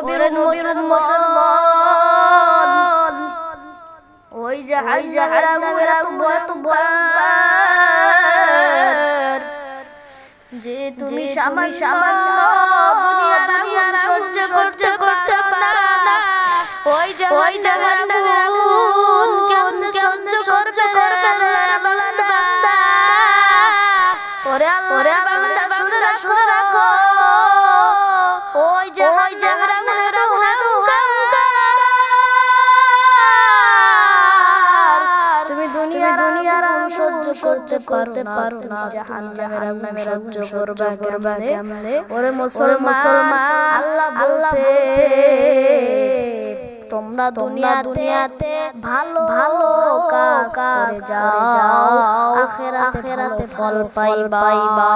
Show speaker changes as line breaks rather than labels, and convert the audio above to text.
নবীর উম্মত ওই জাহান্নামের এত ভয়ঙ্কর যে তুমি সামান্য দুনিয়ার সহ্য করতে পারো না। ওই জাহান্নামের আগুন কেমন সহ্য করবে বান্দা। ওরে বান্দা শুনে রাখো ওই জাহান্নামের আগুন এত ভয়ঙ্কর তুমি দুনিয়ার আগুন সহ্য করতে পারো না। জাহান্নামের আগুন সহ্য করবা কেমনে? ওরে মুসলমান আল্লাহ বলছে তোমরা দুনিয়াতে ভালো কাজ করে যাও, আখিরাতে ফল পাইবা।